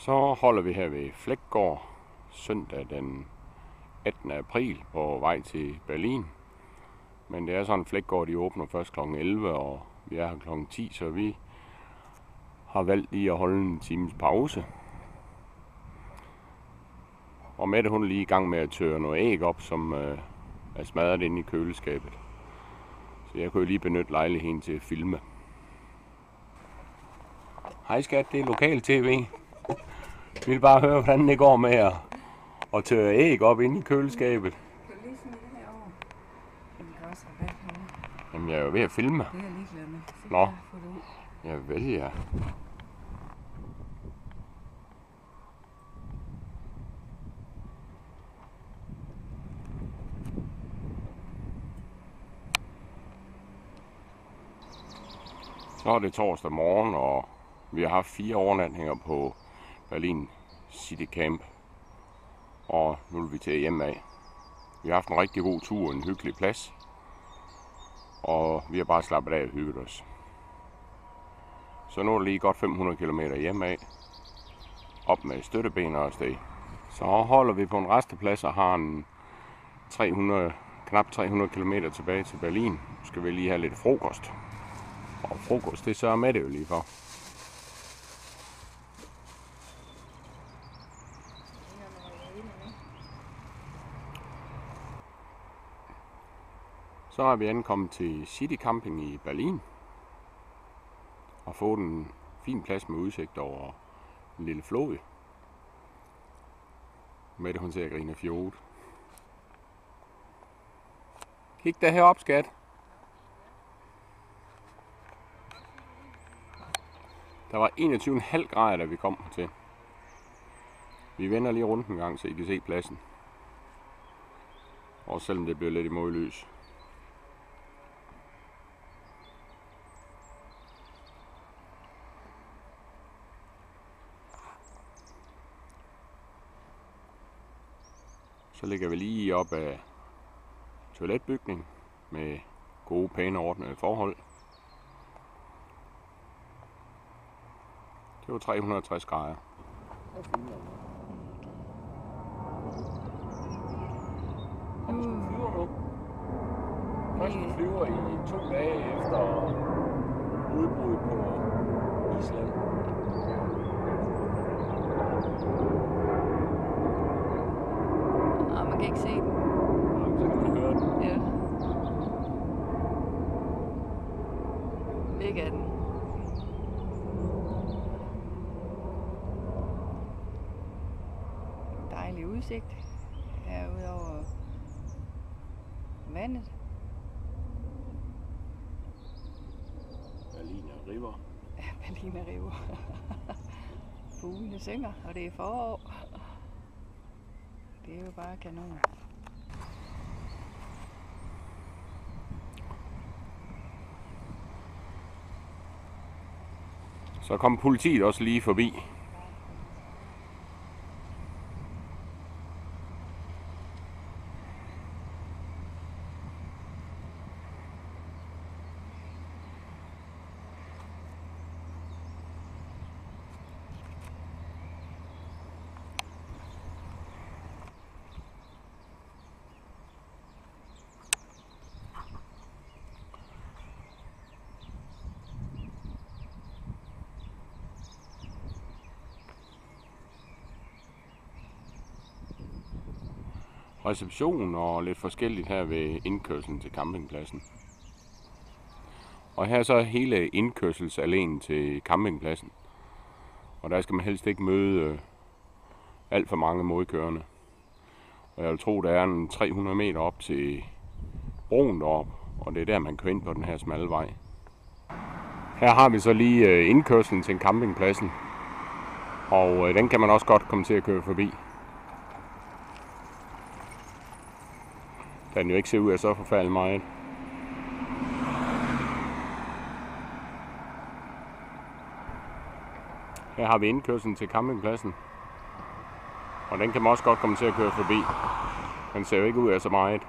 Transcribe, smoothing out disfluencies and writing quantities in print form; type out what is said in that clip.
Så holder vi her ved Fleggaard søndag den 18. april på vej til Berlin. Men det er sådan, Fleggaard de åbner først kl. 11, og vi er her kl. 10, så vi har valgt lige at holde en times pause. Og Mette hun er lige i gang med at tørre noget æg op, som er smadret inde i køleskabet. Så jeg kunne jo lige benytte lejligheden til at filme. Hej skat, det er lokal tv. Vi vil bare høre, hvordan det går med at tørre æg op inde i køleskabet. Kan du lige smide det herovre? Vi kan også have vand herovre. Jamen, jeg er jo ved at filme. Det er jeg ligeglad med. Nå. Få det ud. Jeg vel, ja. Så er det torsdag morgen, og vi har haft 4 overnatninger på Berlin City Camp. Og nu vil vi til hjem af. Vi har haft en rigtig god tur, en hyggelig plads. Og vi har bare slappet af og hygget os. Så nu er det lige godt 500 km hjem af. Op med støtteben og afsted. Så holder vi på en resteplads og har en knap 300 km tilbage til Berlin. Nu skal vi lige have lidt frokost. Og frokost, det sørger med det jo lige for. Så er vi ankommet til City Camping i Berlin. Og fået en fin plads med udsigt over en lille flod. Mette hun ser grine fjord. Kig da herop, skat. Der var 21,5 grader, da vi kom hertil. Vi vender lige rundt en gang, så I kan se pladsen. Også selvom det bliver lidt i modlys. Så ligger vi lige op af toiletbygning med gode, pæne, ordnede forhold. Det var 360 grader. Kom, flyver nu. Første flyver i 2 dage efter udbrud på Island. Man kan ikke se den. Jamen, så kan man høre den. Ja. Ligger den. Dejlig udsigt herude over vandet. Berliner River. Ja, Berliner River. Fuglene synger, og det er forår. Det er jo bare kanon. Så kom politiet også lige forbi. Reception og lidt forskelligt her ved indkørslen til campingpladsen. Og her så hele indkørselsalléen til campingpladsen. Og der skal man helst ikke møde alt for mange modkørende. Og jeg vil tro, der er en 300 meter op til broen deroppe, og det er der, man kører ind på den her smalle vej. Her har vi så lige indkørslen til campingpladsen, og den kan man også godt komme til at køre forbi. Da den jo ikke ser ud af så forfærdeligt meget. Her har vi indkørslen til campingpladsen. Og den kan man også godt komme til at køre forbi. Den ser jo ikke ud af så meget.